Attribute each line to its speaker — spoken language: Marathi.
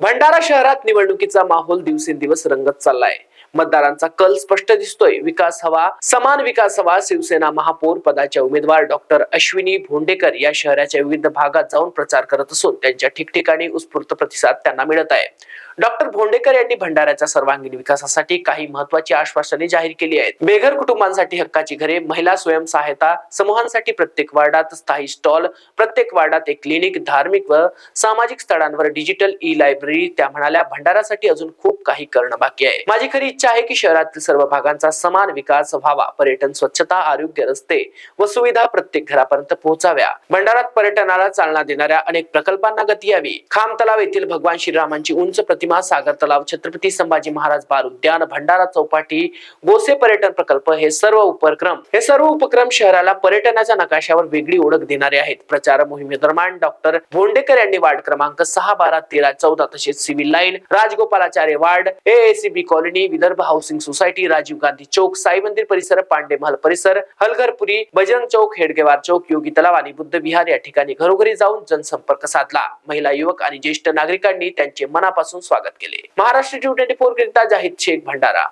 Speaker 1: भंडारा शहरात निवडणुकीचा माहोल दिवसेंदिवस रंगत चाललाय। मतदारांचा कल स्पष्ट दिसतोय। विकास हवा, समान विकास हवा। शिवसेना महापौर पदाच्या उमेदवार डॉक्टर अश्विनी भोंडेकर या शहराच्या विविध भागात जाऊन प्रचार करत असून त्यांच्या ठिकठिकाणी उत्स्फूर्त प्रतिसाद त्यांना मिळत आहे। डॉक्टर भोंडेकर यांनी भंडाऱ्याच्या सर्वांगीण विकासासाठी काही महत्त्वाची आश्वासने जाहीर केली आहेत। बेघर कुटुंबांसाठी हक्काची घरे, महिला स्वयंसहायता समूहांसाठी प्रत्येक वार्डात स्थायी स्टॉल, प्रत्येक वार्डात एक क्लिनिक, धार्मिक व सामाजिक स्थळांवर डिजिटल ई लायब्ररी। त्या म्हणाल्या, भंडाऱ्यासाठी अजून खूप काही करणं बाकी आहे। माझी खरी इच्छा आहे की शहरातील सर्व भागांचा समान विकास व्हावा। पर्यटन, स्वच्छता, आरोग्य, रस्ते व सुविधा प्रत्येक घरापर्यंत पोहोचाव्या। भंडाऱ्यात पर्यटनाला चालना देणाऱ्या अनेक प्रकल्पांना गती यावी। खाम तलाव येथील भगवान श्रीरामांची उंच प्रतिमा, सागर तलाव, छत्रपती संभाजी महाराज बाल उद्यान, भंडारा चौपाटी, गोसे पर्यटन प्रकल्प हे सर्व उपक्रम शहराला पर्यटनाच्या नकाशावर वेगळी ओळख देणारे आहेत। प्रचार मोहिमेदरम्यान डॉक्टर भोंडेकर यांनी वार्ड क्रमांक 6, 12, 13, 14 तसेच civil line, Rajagopalachari ward, AACB colony, Vidarbha housing society, Rajiv Gandhi Chowk, Sai Mandir परिसर, पांडे महल परिसर, हलगरपुरी, बजरंग चौक, हेडगेवार चौक, योगी तलाव आणि बुद्ध विहार या ठिकाणी घरोघरी जाऊन जनसंपर्क साधला। महिला, युवक आणि ज्येष्ठ नागरिकांनी त्यांचे मनापासून स्वागत केले। महाराष्ट्र 24 करिता जाहिद शेख, भंडारा।